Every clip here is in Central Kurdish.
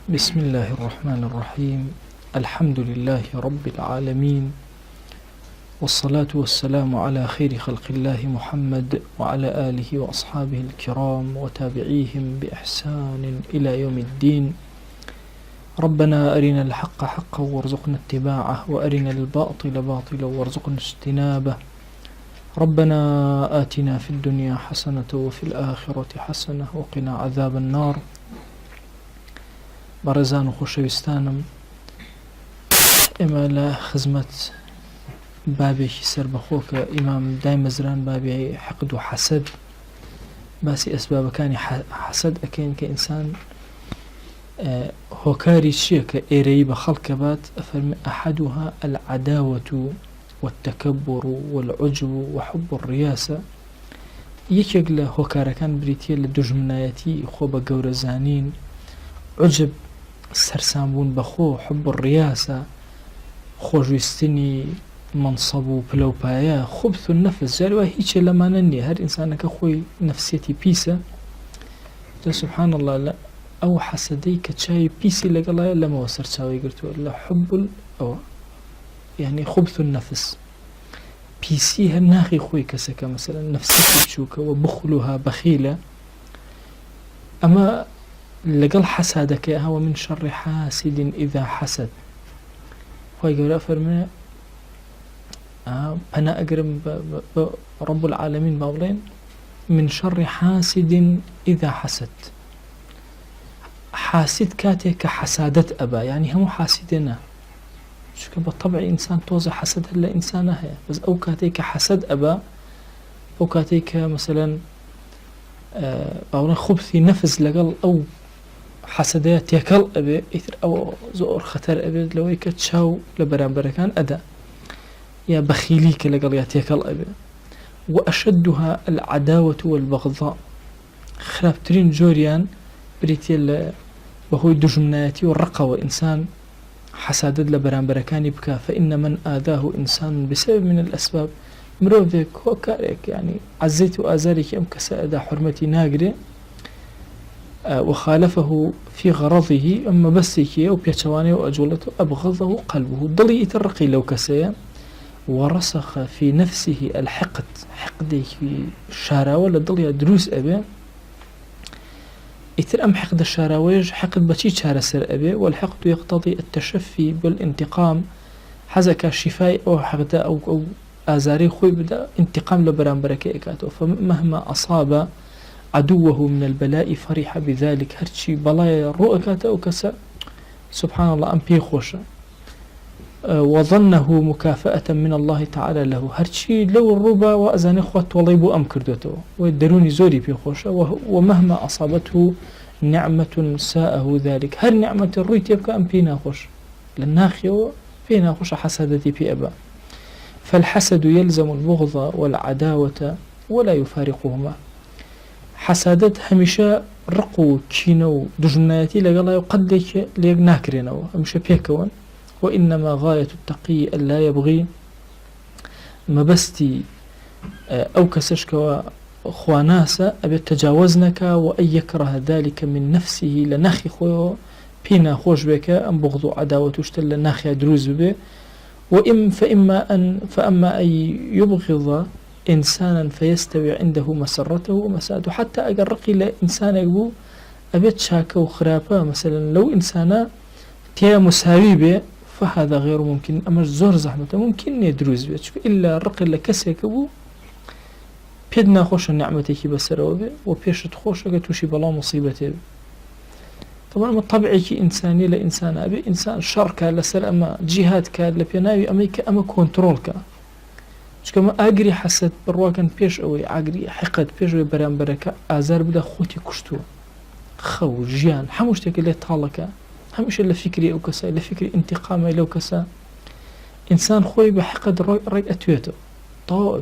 بسم الله الرحمن الرحيم. الحمد لله رب العالمين، والصلاة والسلام على خير خلق الله محمد وعلى آله وأصحابه الكرام وتابعيهم بإحسان إلى يوم الدين. ربنا أرنا الحق حقا وارزقنا اتباعه، وأرنا الباطل باطلا وارزقنا اجتنابه. ربنا آتنا في الدنيا حسنة وفي الآخرة حسنة وقنا عذاب النار. بارزان وخوشويستانم، ئێمە لە خزمەت بابێکی سەربەخۆکە ئیمام دایمەزران بابی حەقد و حەسەد، باسی ئەسبابەکانی حەسەد ئەکەین کە ئینسان هۆکاری چییە کە ئێرەی بە خەڵکە بات. ئەفەرمێ ئەحەدوها العەداوەة والتەکەبر والعجب وحب الرياسة. یەکێک لە هۆکارەکان بریتیە لە دوژمنایەتی خۆ بە گەورەزانین، عجب سەرسامبوون بەخۆ، حب الرياسة خۆشویستنی منصب و پلەپایە، خبث النفس. جاری وای هیچێ لەمانە نییە، هەر ئینسانەکە خۆی نفسیەتی پیسە. سبحان الله، لە ئەو حەسەدەی کە چاوی پیسی لەگەڵایە لەمەوە سەرچاوی گرتووە، لە حب ئەوە یعنی خبث النفس، پیسی هەر ناخی خۆی کەسەکە مەسەلەن نفسیەتی بچووکەوە، بخلوها بەخیلە. ئەمە لەگەڵ حەسادەکەی هەوە من شەڕی حاسد ئیذا حەسەد. خۆی گەورە فەرمێ پەنا ئەگرم بە رب العالمین با بڵێن من شەڕی حاسد ئیذا حەسەد. حاسد کاتێک کە حەسادەت ئەبا، یعنی هەموو حاسدێ نا، چونکە بە طەبعی ئینسان تۆزە حەسەد هەر لە ئینسانە هەیە، بەس ئەو کاتێک کە حەسەد ئەبا، ئەو کاتێک کە مەسەلەن باوڵێن خوبثی نەفس لەگەڵ ئەو حەسەدەیە تێکەڵ ئەبێ، ئیتر ئەوە زۆر خەتەر ئەبێت لەوەی کە چاو لە بەرامبەرەکان ئەدا، یا بەخیلی کە لەگەڵ یا تێکەڵ ئەبێ. وأشدها العداوة والبغضاء. خراپترین جۆریان بریتیە لە بەهۆی دوژمنایەتی و ڕقەوە ئینسان حەسادەت لە بەرامبەرەکانی بکە. فإن من آذاه إنسان بسبب من الأسباب. مرۆڤێک هۆکارێک یعنی عەزەیت و ئازارێکی ئەم کەسە ئەدا، حورمەتی ناگرێ، وخالفه في غرضه، أما بسيكي أو بيتشواني وأجولته أبغضه قلبه، ضلي يترقي لو كسيا. ورسخ في نفسه الحقد، حقدك في الشاراوة لضلي دروس أبي، يتر أم حقد الشاراويج حقد بشي شارة سر أبي. والحقد يقتضي التشفي بالانتقام، حزك الشفاء أو حقد أو آزاري خوي بدا انتقام لبران بركيكاته. فمهما أصاب عدوه من البلاء فرح بذلك. هرشي بلايا رؤكاته أو كسا، سبحان الله أم بي خوشة، وظنه مكافأة من الله تعالى له. هرشي لو الربا وأزان إخوة وضيبو أم كردوته ويدروني زوري بي خوشة. ومهما أصابته نعمة ساءه ذلك. هر نعمة الرؤية يبقى أم بينا خوش، للناخيو فينا خوش حسدتي بي أبا. فالحسد يلزم البغض والعداوة ولا يفارقهما. حسادت هەمیشە ڕق و کینە و دوژمنایەتی لەگەڵای و قەت لێک ناکرێنەوە، هەمیشە پێکەوەن. وإنما غاية التقي ألا يبغي. مەبەستی ئەو کەسەشکەوە خواناسە ئەبێت تەجاوز نەکا، وأن يكره ذلك من نفسه، لە ناخی خۆیەوە پێی ناخۆش بێکە ئەم بغض و عەداوەت و شتە لە ناخیا دروست ببێ. فأما أن يبغض إنسانا فيستوي عنده مسرته ومساده. حتى أجر رقي لإنسان يقول أبيت شاكا وخرافة، مثلا لو إنسانا تيا مساوي به فهذا غير ممكن. أما زور زحمة ممكن يدروز به، إلا الرقي اللي كسيك أبو بيدنا خوش النعمتك بسره به، وبيشت خوش توشي بلا مصيبته. طبعا ما طبيعي كي إنساني لإنسان أبي إنسان شركة لسر، أما جهاد كاد لبيناوي أمريكا أما كنترول كا. چکەمە ئاگری حەسەد بڕواکەن پێش ئەوەی ئاگری حقد پێش ئەوەی بەرامبەرەکە ئازار بدە خۆتی کوشتووە، خەو ژیان هەموو شتێکە لێ تاڵەکە، هەمیشە لە فکری ئەو کەسە، لە فکری ئینتیقامی لەو کەسە. ئینسان خۆی بە حقد ڕێک ئەتوێتەوە تەواو.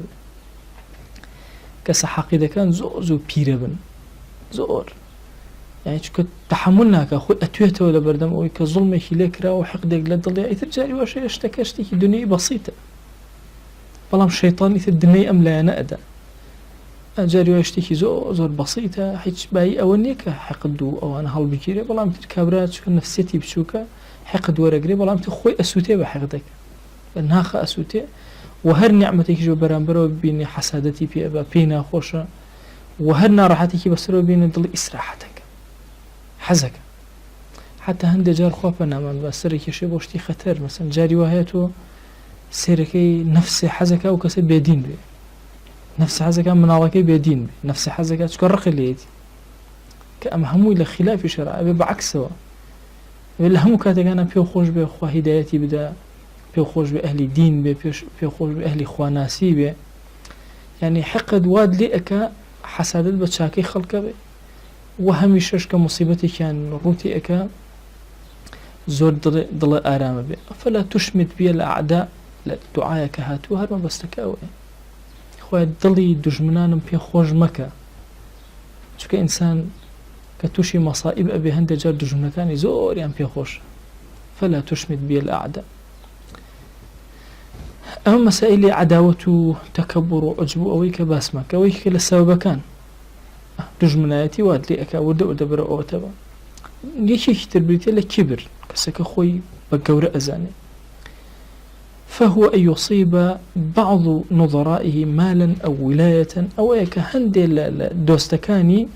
کەسە حەقیدەکان زۆر پیرە بن، زۆر یعنی چونکە تەحەموڵ ناکە، خۆی ئەتوێتەوە لە بەردەم ئەوەی کە زوڵمێکی لێ کراوە، حقدێک لە دڵێ. ئیتر جاری واشە شتەکە شتێکی دنیای بەسیتە، بەڵام شەیطان ئیتر دنیای ئەم لایەنە ئەدا. جاری واشتێکی زۆر بەسیتە هیچ بای ئەوە نییە کە حەقد و ئەوانە هەڵبگیرێ بەڵام تر کابرا چکە نفسێتی بچووکە حەقد وەرەگرێ بەڵام تر خۆی ئەسووتێ بە حەقدەکە ناخە ئەسووتێ و هەر نیعمەتێکیش بەرامبەرەوە ببینێ حەسادەتی پێ بە پێی ناخۆشە و هەر ناڕەحەتێکی بەسەرەوە بینێ دڵی ئیسراحەتەکە حەزەکە حتى هەندێک جار خوا پەنامان بە سەرێکیشێ بۆ شتی خەتەر مەسەن جاری وایە تۆ سێرەکەی نەفسێ حەزەکە و کەسە بێدین بێ نفس حەزەکە مناڵەکەی بێدین بێ نفس حەزەکە چکە ڕقی لێتی کە ئەم هەمووی لە خلافی شەرع بێ بەعکسەوە لە هەموو کاتێکانە پێو خۆش بێ خوا هیدایەتی بدە پێو خۆش بێ ئەهلی دین بێ پێو خۆش بێ ئەهلی خواناسی بێ یعنی حەقد واد لێ ئەکا حەسادەت بە چاکەی خەڵکە بێ و هەمیشەش کە موسیبەتێکیان ڕووتی ئەکا زۆر دڵە ئارامە بێ فەلا توشمت بێ لە ئەعدا لە دوعایەکە هاتووە هەر مەبەستەکە ئەوەیە خۆی دڵی دوژمنانم پێ خۆش مەکە چونکە ئینسان کە تووشی مەسائب ئەبێ هەندێک جار دوژمنەکانی زۆریان پێ خۆش فەلا توشمت بێ لە ئەعدا ئەمە مەسائلی عەداوەت و تەکەبوڕ و عوجب و ئەوەی کە باسمە کە ئەوەی کە لە سەبەبەکان دوژمنایەتی وات لێ ئەکا وردە بەرە ئەوەتەوە یەکێکی تر بریتێ لە کیبر کەسەکە خۆی بە گەورە ئەزانێ فهو أن يصيب بعض نظرائه مالا أو ولاية أو أيك هندي دوستكاني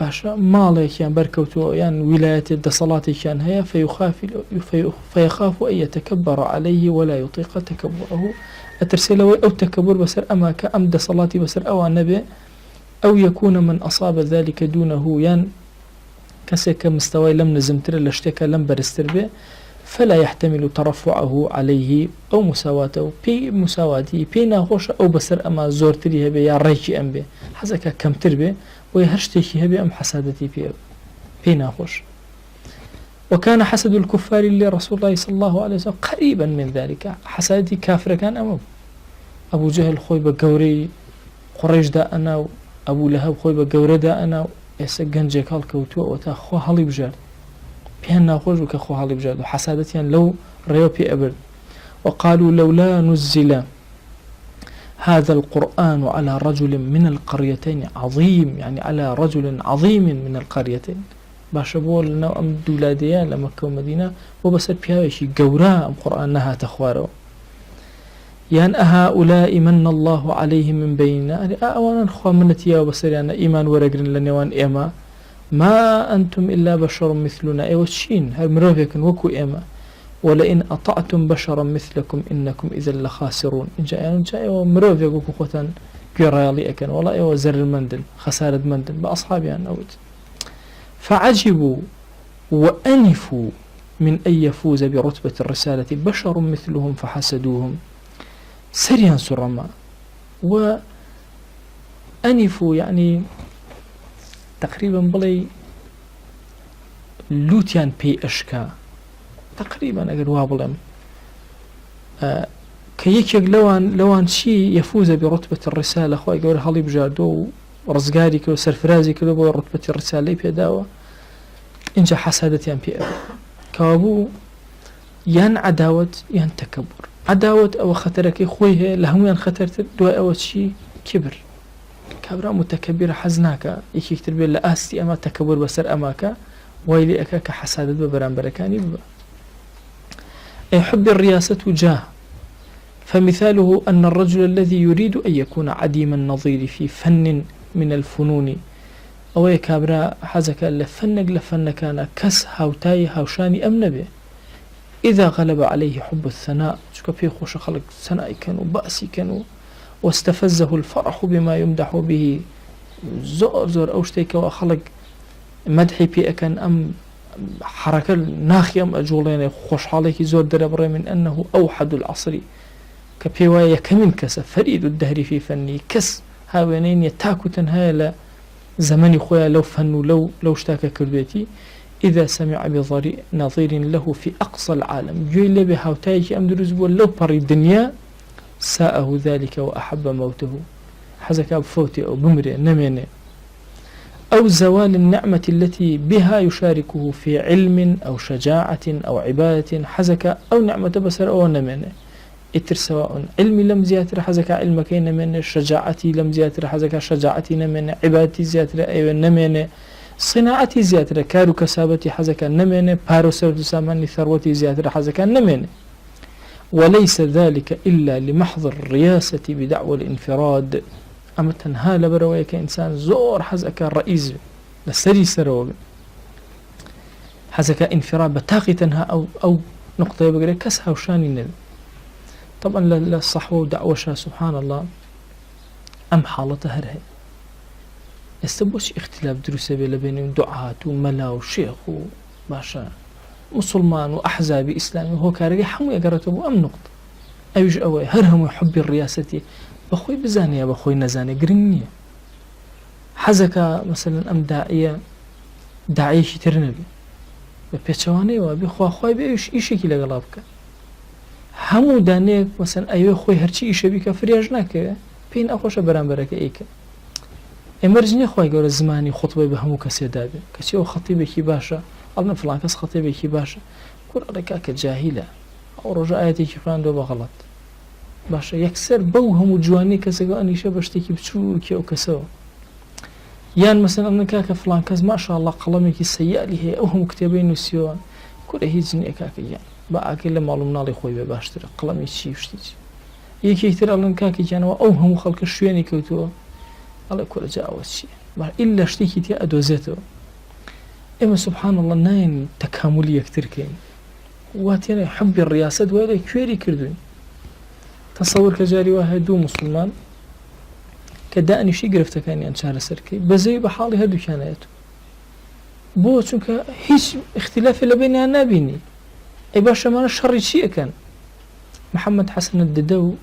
باشا مالك يعني بركوتو يعني ولاية الدصلات كان هي فيخاف أن يتكبر عليه ولا يطيق تكبره أترسل أو تكبر بسر أما كأم دصلاتي بسر أو النبي أو يكون من أصاب ذلك دونه يعني كسك مستوى لم نزمتر لاشتكى لم برستر به فلا يحتمل ترفعه عليه أو مساواته بي مساواته بي ناخوش أو بسر أما زورتري هبه يا ريكي أم به حزكا كمتر به ويهرشتكي هبه أم حسادتي بي ناخوش وكان حسد الكفار لرسول الله صلى الله عليه وسلم قريبا من ذلك حسادتي كافر كان أمام أبو جهل خوي بقوري قريش دا أنا أبو لهب خوي بقوري دا أنا يسجنجك هالكوتو وتاخو هالي بجار بيان ناخوش وكخو هالي بجاد وحسادتيان لو ريو بي أبد وقالوا لولا نزل هذا القرآن على رجل من القريتين عظيم يعني على رجل عظيم من القريتين باشبول لنا أم دولاديان لمكة ومدينة وبسر بيهاوشي قورا أم قرآن نها تخوارو يعني هؤلاء من الله عليهم من بيننا أولا خوا منتيا وبسر يعني إيمان ورقرن لنوان إيما ما أنتم إلا بشر مثلنا وشين هل مروفيكن وكو إيما ولئن أطعتم بشرا مثلكم إنكم إذا لخاسرون إن جاء ومروفيك وكو خوتان قرالي أكن والله إيوا زر المندل خسارة مندل بأصحابي أن أود فعجبوا وأنفوا من أن يفوز برتبة الرسالة بشر مثلهم فحسدوهم سريان سرما وأنفوا يعني تقريبا بلي لوتيان بي أشكا تقريبا أقول وابلم كيكيك لوان شي يفوز برتبة الرسالة خواهي قول هالي بجادو ورزقاري كلو سرفرازي كلو برتبة الرسالة بيداوة إنجا حسادتيان بي كوابو يان عداوة يان تكبر عداوة أو خطرك خويه لهم يان خطرت دواء أو شي كبر كبرا متكبر حزناك يكتر بي لأستي أما تكبر بسر أماك ويلي أكاك حسادت ببران بركاني ببا أي حب الرياسة جاه فمثاله أن الرجل الذي يريد أن يكون عديم النظير في فن من الفنون أو يكابرا حزك لفن كان كس هاوتاي هاوشاني أم نبي إذا غلب عليه حب الثناء شكا في خوش خلق ثناء كانوا بأسي كانوا واستفزه الفرح بما يمدح به زور أوشتيك وخلق مدحي بي أكن أم حركة ناخي أم أجولين خوش عليك زور دربري من أنه أوحد العصر كبيوايا كمن كس فريد الدهر في فني كس هاوينين يتاكو تنهايا زمني خويا لو فنو لو اشتاك كربيتي إذا سمع نظير له في أقصى العالم جوي لي بهاوتايك أم درزبو لو بري الدنيا ساءه ذلك وأحب موته حزك بفوتي أو بمري نميني أو زوال النعمة التي بها يشاركه في علم أو شجاعة أو عبادة حزك أو نعمة بسر أو نميني ئیتر سواء علمی لەم زیاتر حەزەکە علمەکەی نەمێنێ شەجاعەتی لەم زیاتر حەزەکە شەجاعەتی نەمێنێ عیبادەتی زیاتر ئەوێ نەمێنێ صناعەتی زیاترە کار و کەسابەتی حەزەکە نەمێنێ پارە و سەرد و سامانی ثروەتی زیاتر حەزەکە نەمێنێ وليس ذلك إلا لمحض الرياسة بدعوى الانفراد أما تنها لبروي كإنسان زور حزك الرئيس لسري سروب حزك انفراد بتاقي تنها أو نقطة يبقى كسها وشاني نبي طبعا للصحوة ودعوشها سبحان الله أم حالته هرهي استبوش اختلاف دروسة بين دعاة وملا وشيخ وباشا مسلمان وأحزاب إسلامي هو كارجي حمو يقرأته بو أم نقطة أيش أوي هرهم يحب الرياسة بخوي بزانية بخوي نزاني قرنية حزك مثلا أم داعية شترنبي بيتشواني وبي خوي بيش إيشي كي لقلابك همو دانيك مثلا أيوه خوي هرشي إيشي بيك فرياجناك بين أخوش برانبرك إيك إمرجني خوي قول الزماني خطبة بهمو كسي دابي كسي أو خطيبك باشا قلنا فلان كس خطيبك باشا كل ركاك جاهلة أو رجاءاتي كفران دو بغلط باشا يكسر بوهم جواني كسي قاني شبشتكي بتشوكي أو كسو يان مثلا أنك فلان كز ما شاء الله قلمك سيئة لي أوهم كتابين وسيوان كل هيجني أكاك يعني بقى كل معلوم نالي خوي بباشتر قلمي شي وشتيج يكي يتر ألن كاكي كان أوهم خلق الشويني كوتو الله كل جاء وشي إلا اشتكي تي أدوزته إما سبحان الله ناين تكاملية كتير كين واتينا يحب الرياسة وهذا كويري كردون تصور كجاري واحد دو مسلمان كداني شي قرفته كان ينشار سركي بزي بحالي هدو كانايتو بو چونك هيش اختلاف اللي بيني أنا بيني أي باشا ما شر شيء كان محمد حسن الددو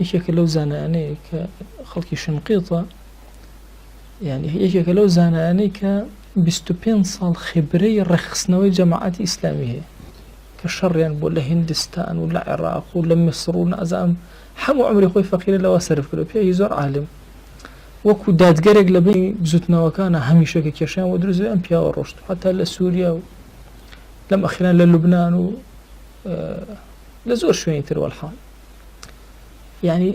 يشك لو زاناني كخلقي شنقيطة يعني يشك لو زاناني ك 25 سال خبري رخصنوي جماعات إسلامية كشر يعني بولا هندستان ولا عراق ولا مصر ولا أزام حمو عمري خوي فقير لو أسرف كله فيه يزور عالم وكو دادگرق لبي بزوتنا وكان هميشه كيشان ودرز ام بيا ورشت حتى لسوريا لم أخيرا للبنان لزور شوين تروا الحال يعني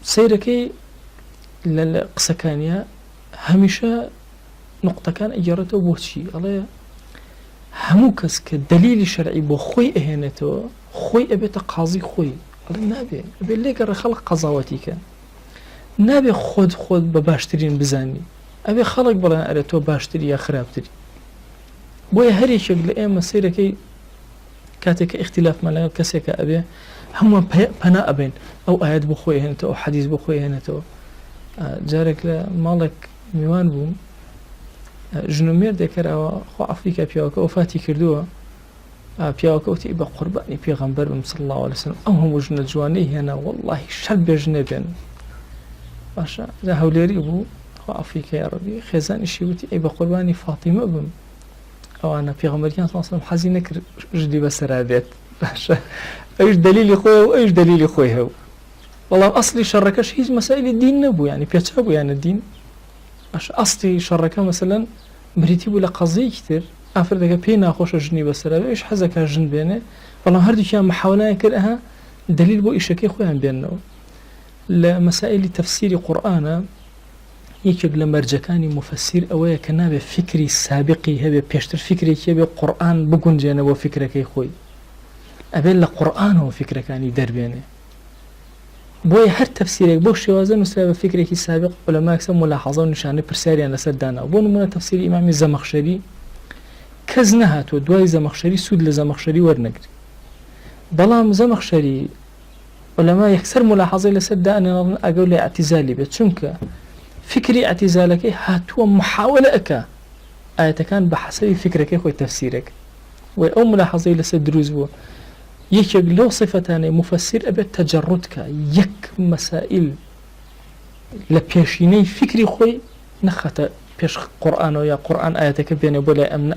سيركي للقسكانيا هميشه نقطة كان إجارته بوشي الله همو كس كدليل شرعي بو خوي إهانته خوي أبي تقاضي خوي الله نابي أبي ليك خلق قضاوتي كان نابي خود بباشترين بزاني أبي خلق بلا أريتو باشتري يا خرابتري بويا هري شكل إيما سيركي كاتك اختلاف مالا كسيك أبي هم بناء بين أو آيات بو خوي إهانته أو حديث بو خوي إهانته جارك لمالك ميوان بوم جنومير دكر أو خو أفريقيا بياوك وفاتي كردوها بياوك وتي إبا قرباني بيغمبر صلى الله عليه وسلم أو هم وجنة جواني هنا والله شرب جنبين باشا ذا هوليري أبو خو أفريقيا يا ربي خزان إشي وتي إبا قرباني فاطمة بم أو أنا بيغمبر صلى الله عليه وسلم حزينك جدي بسرادات باشا أيش دليل خوي وأيش دليل خوي هو والله أصلي شركش هيج مسائل الدين نبو يعني بيتشابو يعني الدين أصلي شركة مثلا بريتي ولا قضية كتير أفردك بينا خوش جني بسرعة إيش حزك جن بينه والله هردي كان محاولة كرها دليل بو إيشكي خويا بينه لمسائل تفسير قرآن يكيد لمرجكاني مفسر أويا كنا بفكري سابقي هبه بيشتر فكري كي بقرآن بكون جانا وفكرك خوي أبين لقرآن هو فكرك يعني دربينه بوي هر تفسيرك بو شوازن وسبب فكرك سابق علماء كسب ملاحظه ونشانه برساري انا سدانا بو من تفسير امام الزمخشري كزنهات ودواي زمخشري سود لزمخشري ورنقري بلام زمخشري علماء يكسر ملاحظه لسدانا اقول لي اعتزالي بتشنك فكري اعتزالك هاتوا محاوله اكا ايت كان بحسب فكرك خوي تفسيرك او ملاحظه لسدروز بو يكيق لو صفتان مفسر أبي تجردك يك مسائل لبيشيني فكري خوي نخت بيش قرآن ويا قرآن آياتك بيني وبلا أمن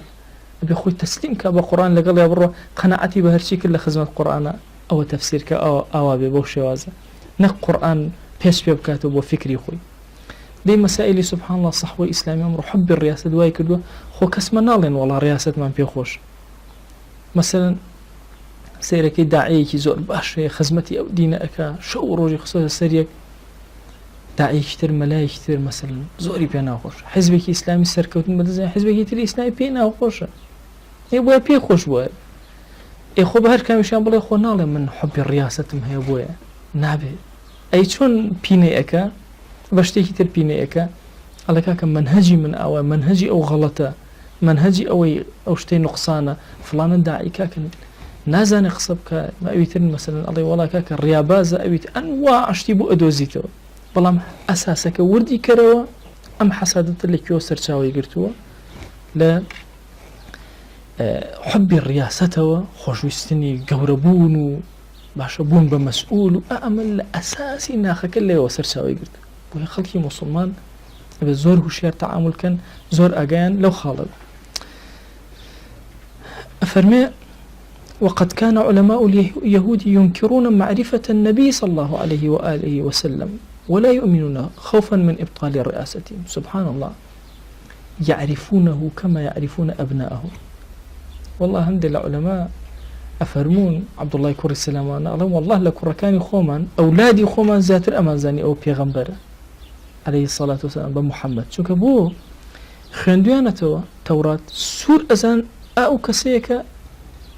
أبي خوي تسليمك بقرآن لقال يا برو قناعتي بهرشي كل خدمة القرآن أو تفسيرك أو أبي بوش وازا نق قرآن بيش بيبكاتب وفكري خوي دي مسائل سبحان الله صحوة إسلامي أمر حب الرئاسة دواي كدوا خو كسمنا لين والله رئاسة ما بيخوش مثلا سيركي داعيكي زور باشي خزمتي أو دينك شو روجي خصوصا سريك داعي كتير ملاي كتير مثلا زوري بينا خوش حزبك إسلامي سركوتن بدزين حزبك تري إسلامي بينا خوش يبويا بي خوش بويا يخو بهر كامشان بلا يخو نالي من حب الرئاسة هي بويا نابي أي شون بيني أكا باشتي كتير بيني أكا على كاكا منهجي من أو منهجي أو غلطة منهجي أو شتي نقصانة فلان داعي كاكا نازاني قصبك ما أبيتن مثلا الله والله كاكا الريابازة أبيت أنواع أشتي بو أدوزيتو بەڵام ئەساسەکە وردی کەرەوە ئەم حەسادەتە لەکوێوە سەرچاوی گرتووە لە حبی ڕیاسەتەوە خۆشویستنی گەورەبوون و باشە بوون بە مەسئول و ئەمە لە ئەساسی ناخەکە لێەوە سەرچاوی گرت بۆیە خەڵکی موسڵمان بە زۆر هوشیار تەعاملکەن زۆر ئاگایان لەو خاڵە ئەفەرمێ وقد كان علماء اليهود ينكرون معرفة النبي صلى الله عليه وآله وسلم ولا يؤمنون خوفا من إبطال رئاستهم سبحان الله يعرفونه كما يعرفون أبناءهم والله عند العلماء أفرمون عبد الله كوري السلامان الله والله لكركاني خومان أولادي خومان ذات الأمازاني أو بيغمبر عليه الصلاة والسلام بمحمد شو كبو خندوانة توراة سور أزان أو كسيك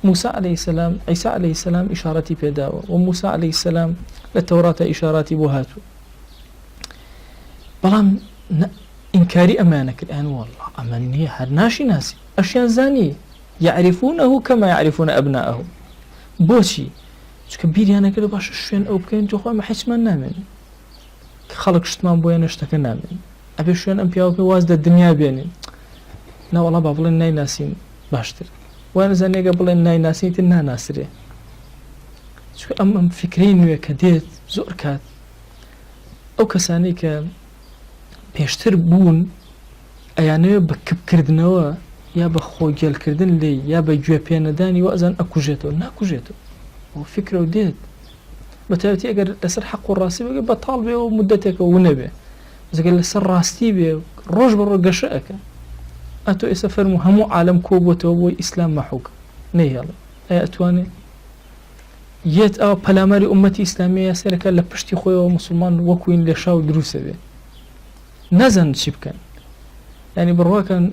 موسى عليه السلام عيسى عليه السلام إشارتي بيداوة وموسى عليه السلام للتوراة إشاراتي بوهاتو بلام إنكاري أمانك الآن والله أمانية هرناشي ناسي أشياء زانية يعرفونه كما يعرفون أبناءهم بوشي شو كبير أنا كده باش شوين أو بكين تخوة ما حيش ما نامن خلق شتمان بويا نشتك نامن أبي شوين أمبياو بوازد الدنيا بيني لا والله بابلين ناي ناسين باشتر وانا زاني قبل إناي ناسين تنها ناسري شو أم فكرين ويا كديت زور كات أو كساني ك بيشتر بون أيانوي بكب كردنوا يا بخوجل كردن لي يا بجوابين داني وأذن أكوجيتو ناكوجيتو وفكرة وديت بتاعتي أجر لسر حق الراسي بقى بطالبه ومدتك ونبي إذا قال لسر راستي بي روج برو قشأك أتو إسافر مهمو عالم كوبوتو وإسلام محوك نيهلا أي أتواني يت أو بلاماري أمتي إسلامية سيرك لبشتي خويا ومسلمان وكوين لشاو دروسة بي نزن شبكان يعني بروا كان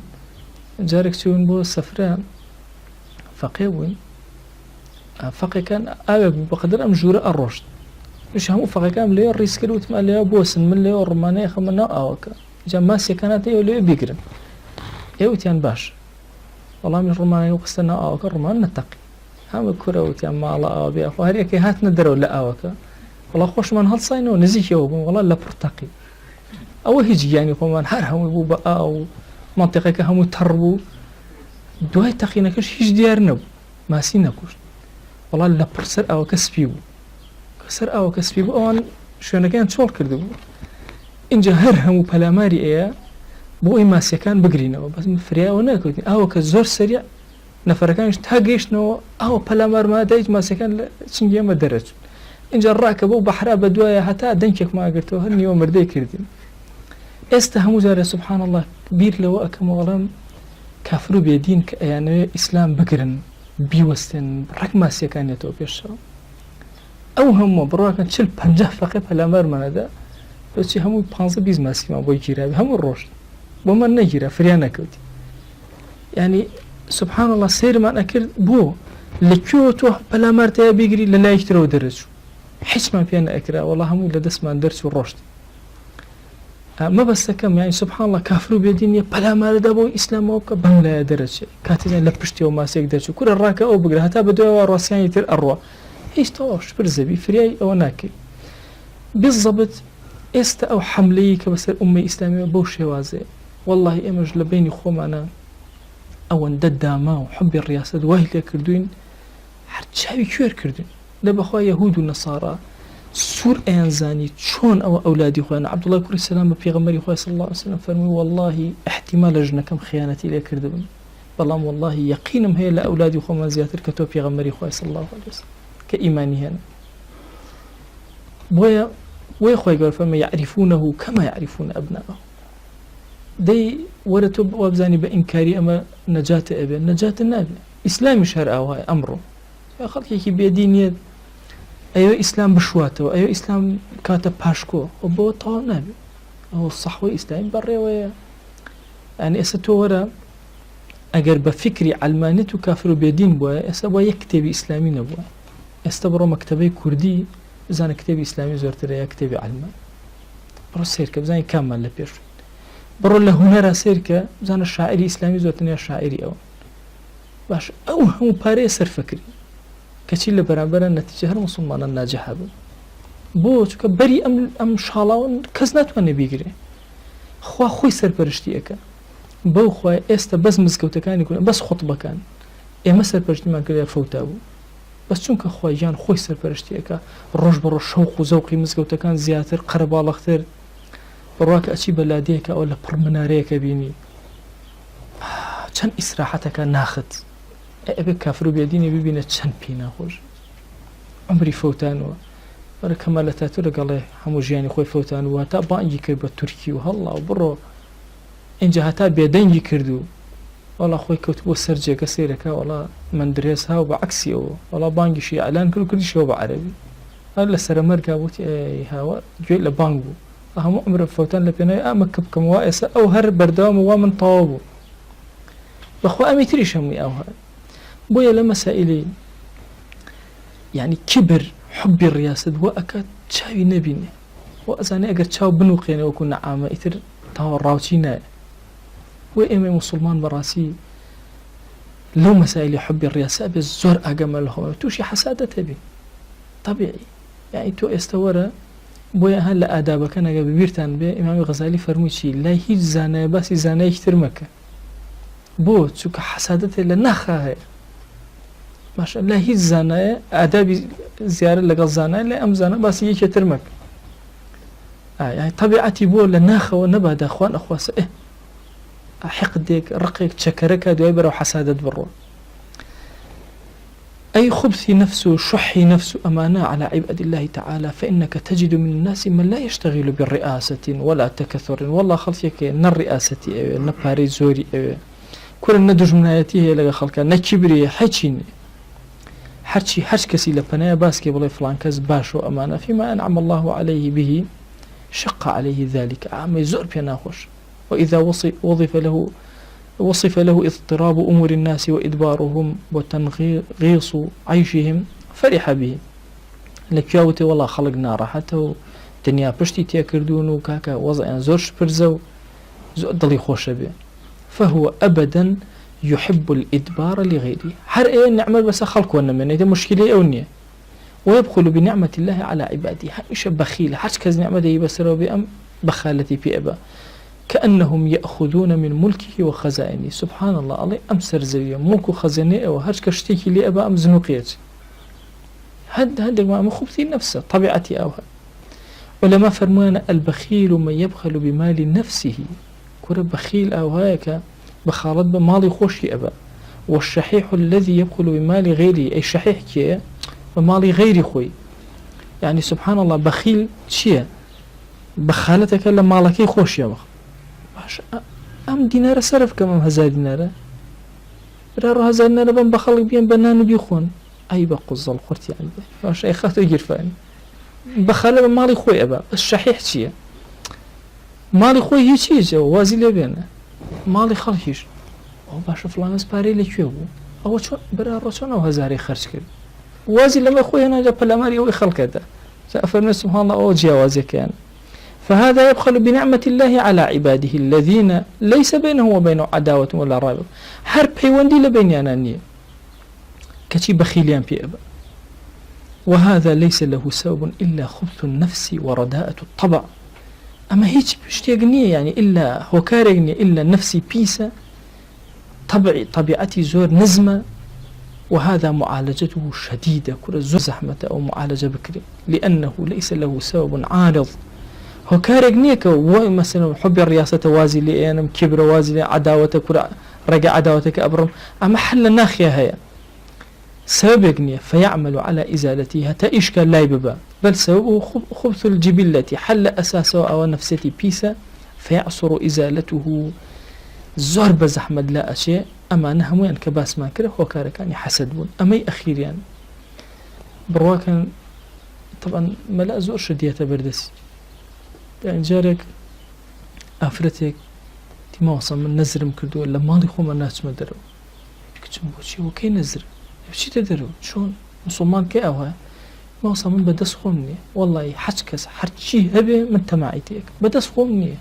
جارك شون بو السفرة فقيوين فقي كان أبي بقدر أمجورة الرشد مش هم فقي كان ليه الريسكر وتما ليه بوسن من ليه الرمانية خمنا أوكا جا ماسي كانت ليه وليه بيقرن يوتيان باش والله من الرمانية وقستنا أوكا الرمان نتقي هم الكرة وتيان ما الله أوبي أخو هريكي هات ندروا لا أوكا والله خوش من هالصينو نزيك يوم والله لا برتقي أو هيجي يعني كمان هرهم يبو بقى أو منطقة كهم يتهربوا دواي تقينا كش هيج ديارنا ما سيناكوش والله لا برسر أو كسبيو كسر أو كسبيو أوان شو أنا كان شغل كردو إنجا هرهم وبلاماري إياه بو إما سيكان بقرينا بس مفريا وناكوتي أو كزور سريع نفركانش تهاجيش نو أو بلامار ما دايج ما سيكان شنجي ما درج إنجا الراكبو بحرا بدوايا حتى دنكك ما قلتو هني ومردي كردين استهمو زاري سبحان الله كبير لو أكم وغلام كافرو بيدين يعني إسلام بقرن بيوستن رقم سيكان يتو بيشو أو هم براكن تشل بنجه فقط الأمر من هذا بس همو بانزا بيز ماسكي ما بوي جيرا همو الروش وما نجيرا فريانا كودي يعني سبحان الله سير ما أكل بو لكيوتو بالأمر تيا بيجري للا يشترو درسو حس ما فينا أكرا والله همو لدس ما ندرسو الرشد ما بس كم يعني سبحان الله كافروا بيدين بلا ما دابو إسلام وك بلا درجة كاتين لبشتي وما سيك درجة كل الراكة أو بقرا هتا بدوا راسيان يتر أروى إيش توش برزبي فرياي أو ناكل بالضبط است أو حملي كبس أمي إسلامية بوشي وازي والله إمج لبيني خوم أنا أو ندد داما وحب الرياسة واهل كردوين حرجاوي كير كردوين لبخوا يهود والنصارى سور أنزاني شون أو أولادي خوينا عبد الله كوري السلام بيغمري خوي صلى الله عليه وسلم فرمي والله احتمال أجنا كم خيانتي لي كردبن بالله والله يقينم هي لأولادي خوما زياتر كتو بيغمري خوي صلى الله عليه وسلم كإيماني هنا بويا خوي قال فما يعرفونه كما يعرفون أبناءه دي ورتب وابزاني بإنكاري أما نجاة أبي نجاة النبي إسلامي شرع هاي أمره خەڵکێکی بێدینیت ئەوە ئیسلام بشواتەوە ئەوە ئیسلام کاتە پاشکۆ و بۆ تەواو نابێت ئەوە سەحوەی ئیسلامی بەڕێوەیە ئەنی ئێستا تۆ وەرە ئەگەر بە فکری علمانیت و کافر و بێدین بووە ئێستا بۆ یەک کتێبی ئیسلامی نەبووە ئێستا بڕۆ مەکتەبەی کوردی بزانە کتێبی ئیسلامی زۆرترە یا کتێبی علمان بڕۆ سیرکە بزانانی کاممان لە پێش بڕۆ لە هونەرە سیرکە بزانە شاعری ئیسلامی زۆرتر یا شاعری ئەوە باش ئەو هەموو پارەیە سەرفەکری کەچی لە بەرامبەرە نەتیجە هەر موسڵمانان ناجەح بوون بۆ چونکە بەری ئەم شاڵاون کەس ناتوانێ بیگرێ خوا خۆی سەرپەرشتیەکە بەو خوای ئێستا بەس مزگەوتەکانی کورد بەس خوتبەکان ئێمە سەرپەرشتیمان کردە فەوتا بوو بەس چونکە خوای گیان خۆی سەرپەرشتیەکە ڕۆژ بەڕۆژ شەوق و زەوقی مزگەوتەکان زیاتر قەرەباڵەختر بڕواکە ئەچی بەلادەیەکە ئەوە لە پڕ منارەیەکە بینی چەند ئیسراحەتەکە ناخت ئەبێ کافر و بێدینی ببینە چەند پێی ناخۆش عمری فەوتانەوە وەرە کەمالە تاتو لەگەڵێ هەموو ژیانی خۆی فەوتانەوە تا بانگی کرد بە تورکی و هەڵا و بڕۆ اینجا هەتا بێدەنگی کردو وەڵا خۆی کەوت بۆ سەر جێگە سێرەکە وەڵا من درێز ها و بە عەکسیەوە وەڵا بانگیشی ئەلان کرد و کردیشەوە بە عەرەبی هەر لە سەرەمەرگا وتی ئەی هاوە گوێی لە بانگ بوو هەموو عمرە فەوتان لە پێناوی ئامەکە بکەم وا ئێستا ئەو هەر بەردەوام وا من تەواو بوو بەخوا ئەمی تریش هەمووی ئەو هەر بۆیە لە مەسائلەی یعنی کبر حبی ڕیاست وە ئەکات چاوی نەبینێ و ئەزانێ ئەگەر چاو بنووقێنە وەکو نەعامە ئیتر تاوە ڕاوچی نایە و ئێمە موسڵمان بەڕاستی لەو مەسائلی حبی ڕیاسە بێ زۆر ئاگەمە لە خۆ تووشی حەسادەت هەبێ طبیعی یعنی تۆ ئێستا وەرە بۆیە هەر لە ئادابەکە نەگە ببیرتان بێ ئیمامی غەزالی فەرمووی چی لای هیچ زانایە باسی زانایەکی تر مەکە بۆ چونکە حەسادەتێ لە ناخا هەیە باشە لای هیچ زانایە ئادابی زیارە لەگەڵ زانایە لای ئەم زانە باسی یەکێتر مەکە یعنی طبیعەتی بۆ لە ناخەوە نەبادا خوان ئەخواسە حقدێک ڕقێک چەکەرەکە دوای بەرەو حەسادەت بڕۆ أي خبث نفس وشح نفس أمانة على عباد الله تعالى فإنك تجد من الناس من لا يشتغل بالرئاسة ولا تكثر والله خلفك الرئاسة نباري زوري كل الندج من آياته لغا خلقا نكبري حيشين حرشي حرش كسي لبنايا باسكي بلاي فلان كز باشو أمانة فيما أنعم الله عليه به شق عليه ذلك عام يزور بينا خوش وإذا وصف له اضطراب أمور الناس وإدبارهم وتنغيص عيشهم فرح به لكياوتي والله خلقنا راحته دنيا بشتي تيكردون وكاكا وضع زورش برزو ضلي خوش به فهو أبدا يحب الإدبار لغيره حر إيه نعمل بس خلق ونمن إذا مشكلة أونية ويبخل بنعمة الله على عباده هميشه بخيل حرش كز نعمته يبسره بأم بخالتي في أبا كأنهم يأخذون من ملكه وخزائنه سبحان الله الله أمسر زوية ملك وخزانه وهرش كشتيكي لي أبا أم زنوقيت هذا ما خبثي نفسه طبيعتي أوها ولما فرمونا البخيل من يبخل بمال نفسه كرة بخيل أوهاك بخالط بمال خوشي أبا والشحيح الذي يبخل بمال غيره أي شحيح كي بمال غيري خوي يعني سبحان الله بخيل شيء بخالتك لما مالكي خوشي أبا أم دينار صرف كم أم هزار دينار رارو هزار دينار بم بخلق بيان بنان بيخون أي بقص الخرتي يعني فاش أي خاطر يجرفان بخلق مالي خوي أبا الشحيح شيء مالي خوي هي شيء وازي لبينا مالي خلقيش أو باش فلان سباري لكيو أو شو برا شلون أو هزاري خرج كده وازي لما خوي أنا جاب الأماري هو خلق هذا فأفرنا سبحان الله أو جوازي كان فهذا يبخل بنعمة الله على عباده الذين ليس بينه وبينه عداوة ولا رابط حرب حيواندي لبيني أنانية كتي بخيليان في أبا وهذا ليس له سبب إلا خبث النفس ورداءة الطبع أما هيك بشتيقنية يعني إلا هو كارقني إلا نفسي بيسة طبيعتي زور نزمة وهذا معالجته شديدة كل زور زحمة أو معالجة بكري لأنه ليس له سبب عارض هو كارقنيك مثلا حب الرئاسة وازي لي أنا كبر وازي لي عداوتك رجع عداوتك أبرم أما حل ناخية هي سببني فيعمل على إزالتها تإشكال لا يبقى بل سببه خبث الجبلة حل أساسه أو نفسيتي بيسا فيعصر إزالته زور بزحمد لا أشياء أما نهمين كباس ما كره هو كاركاني حسد بون أما أخير يعني بڕواکەن طبعا مەلا زۆر شدیەتە بەردەست يعني جارێک ئافرەتێک دیماوەسە من نەزرم کردووە لە ماڵی خۆمە ناچمە دەرەوە کچم بۆچی وەکەی نەزر بچیتە دەرەوە چۆن مسلمان کەی ئەوە ماوەسە من بەدەست خۆم نییە وەڵڵی حەج کەس هەرچی هەبێ من تەماعیتێک بەدەست خۆم نییە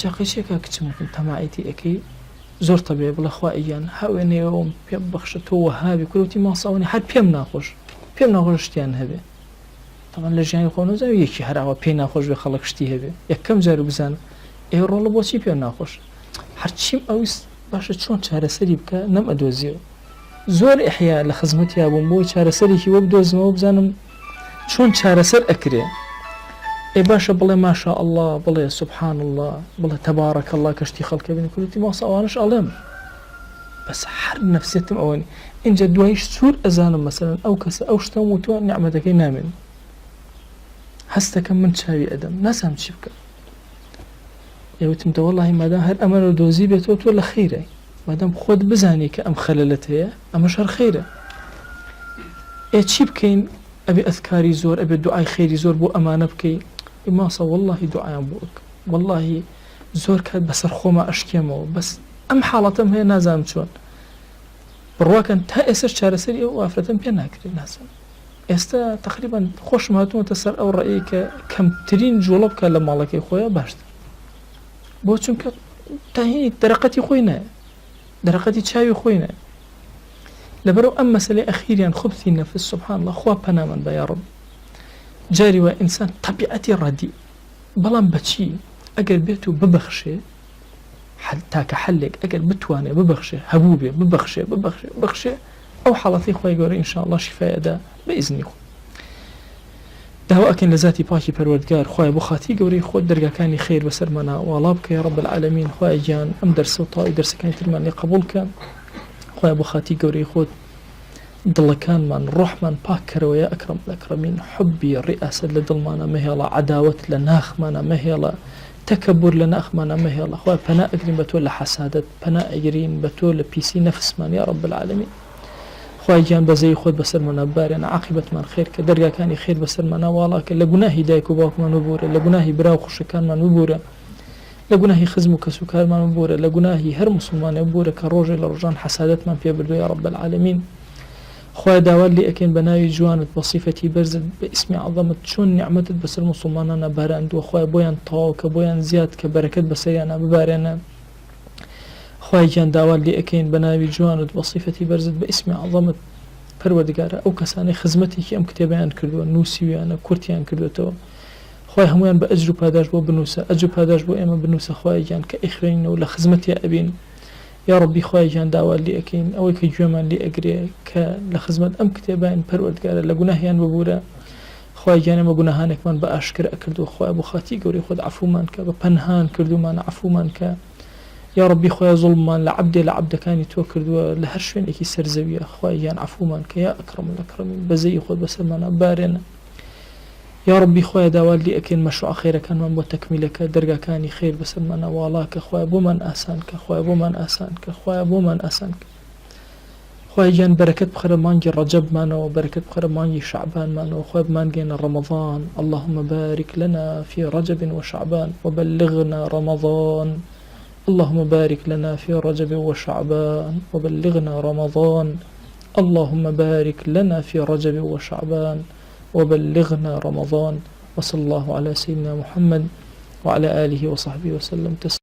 جاقیچێکە کچم تەماعیتی ئەەکەی زۆر تەبێ بڵە خوا ئەیان هاوێنێەوەم پێم بەخشە تۆ وەهابی کوروتی ماساوانی هەر پێم ناخۆش شتیان هەبێ طبعا لە ژیانی خۆ نەزانم یەکی هەراوە پێی ناخۆش بێ خەڵک شتی هەبێ یەکەم جار بزانە ئێوە ڕۆڵە بۆچی پێم ناخۆش هەرچیم ئەویست باشە چۆن چارەسەری بکە نەم ئەدۆزیەوە زۆر ئەحیا لە خزمەتیا بووم بۆی چارەسەرێکی وە بدۆزمەوە بزانم چۆن چارەسەر ئەکرێ باشە بڵێ ماشا الله بڵێ سبحان الله بڵێ تەبارەک الله کەشتی خەڵکە بینی کوردی ماسە ئەوانش ئەڵێم بەس هەر نەفسێتم ئەوەنی اینجا دوایش سوور ئەزانم مەسەلەن ئەو کەسە ئەو شتەم و تۆ نیعمەتەکەی نامێن هەستەکەم من چاوی ئەدەم ناسام چی بکەم ئێوتم دەوەڵی مادام هەر ئەمەرە دۆزی بێتەوە تۆ لە خەیرە مادام خۆت بزانی کە ئەم خەلەلەت هەیە ئەمەش هەر خەیرە چی بکەین ئەبێ ئەذکاری زۆر ئەبێ دوعای خێری زۆر بۆ ئەمانە بکەی ماسە وەڵڵاهی دوعایان بۆ بکە وەڵڵاهی زۆر کات بەسەر خۆمە ئەشکێمەوە بەس ئەم حاڵەتەم هەیە نازانم چۆن بڕواکەن تا ئێستا چارەسەری ئەو ئافرەتەم پێ ناکرێت ناسم ئێستا تقریبان خۆشم هاتووەتە سەر ئەو ڕێی کە کەمترین جوڵە بکە لە ماڵەکەی خۆیە باشتر بۆ چونکە تاهی دەرەقەتی خۆی نایە دەرەقەتی چاوی خۆی نایە لەبەرەوە ئەم مەسەلەی ئەخیریان خبثی نەفس سبحان الله خوا پەنامان بە یا ڕب جاری وە ئینسان طبیعەتی ڕەدی بەڵام بەچی ئەگەر بێت و ببەخشێ تاکە حەلێک ئەگەر بتوانێ ببەخشێ هەبوو بێ ببەخشێ ئەو حاڵەتی خۆی گەورە ئینشاء الله شیفایەدا بە ئیزنی خۆ داوا ئەکەین لە ذاتی پاکی پەروەردگار خوایە بۆ خاتی گەورەی خۆت دەرگاکانی خێر بەسەرمانە واڵا بکە یا رب العالمین خوایە گیان ئەم دەرسە و تاوی دەرسەکانی ترمان لێ قبوڵ کە خوایە بۆ خاتی گەورەی خۆت دڵەکانمان ڕۆحمان پاک کەرەوە یا ئەکرەم الئەکرەمین حوبی ڕئاسەت لە دڵمانە مەهێڵە عەداوەت لە ناخمانە مەهێڵە تەکەبور لە ناخمانە مەهێڵە خوایە پەنا ئەگرین بە تۆ لە حەسادەت پەنا ئەگرین بە تۆ لە پیسی نەفسمان یا رب العالمین خوای گیان بەزەی خۆت بەسەرمانە ببارێنە عاقبەتمان خێر کە دەرگاکانی خێر بەسەرمانە واڵاکە لە گوناهی دایک و باوکمان ببورە لە گوناهی برا و خوشەکانمان ببورە لە گوناهی خزم و کەس و کارمان ببورە لە گوناهی هەر مسلمانێ ببورە کە ڕۆژێ لە ڕۆژان حەسادەتمان پێ بردووە یا رب العالمین خوای داوا لێ ئەکەین بە ناوی جوانت بە صیفەتی بەرزت بە ئیسمی عەظەمت چۆن نیعمەتت بەسەر مسلمانانە باراندووە خوای بۆیان تەواو کە بۆیان زیاد کە بەرەکەت بەسەریانە ببارێنە خوای گیان داوا لێ ئەکەین بە ناوی جوانت بە صیفەتی بەرزت بە ئیسمی عەظەمت پەروەردگارە ئەو کەسانەی خزمەتێکی ئەم کتێبیان کردووە نووسیویانە کورتیان کردوێتەوە خوای هەمویان بە ئەجر و پاداش بۆ بنووسە ئەجر و پاداش بۆ ئێمە بنووسە خوای گیان کە ئیخوێنینەوە لە خزمەتی ئەبین یا ربی خوای گیان داوا لێ ئەکەین ئەوەی کە گوێمان لێ ئەگرێ کە لە خزمەت ئەم کتێبیان پەروەردگارە لە گوناهیان ببورە خوای گیان ئێمە گوناهانێکمان بە ئاشکرا کردو خوای بۆ خاتی گەورەی خۆت عەفومان کە بە پەنهان کردومان عەفومان کە یا ربی خوای زوڵممان لە عەبدێ لە عەبدەکانی تۆ کردووە لە هەر شوێنێکی سەرزەویە خوای گیان عەفومان کە یا ئەکرەم الئەکرەمین بەزەی خۆت بەسەرمانە بارێنە یا ربی خوای داوا لێ ئەکەین مەشروع خێرەکانمان بۆ تەکمیلەکە دەرگاکانی خێر بەسەرمانە واڵا کە خوای بۆمان ئاسان کە خوای بۆمان ئاسان کە خوای بۆمان ئاسان کە خوای گیان بەرەکەت بخەرە مانگی ڕەجەبمانەوە بەرەکەت بخەرە مانگی شەعبانمانەوە خوای بمانگەێنە ڕەمەضان اللهم بارك لنا في رجب وشعبان وبلغنا رمضان اللهم بارك لنا في رجب وشعبان وبلغنا رمضان اللهم بارك لنا في رجب وشعبان وبلغنا رمضان وصلى الله على سيدنا محمد وعلى آله وصحبه وسلم تسليما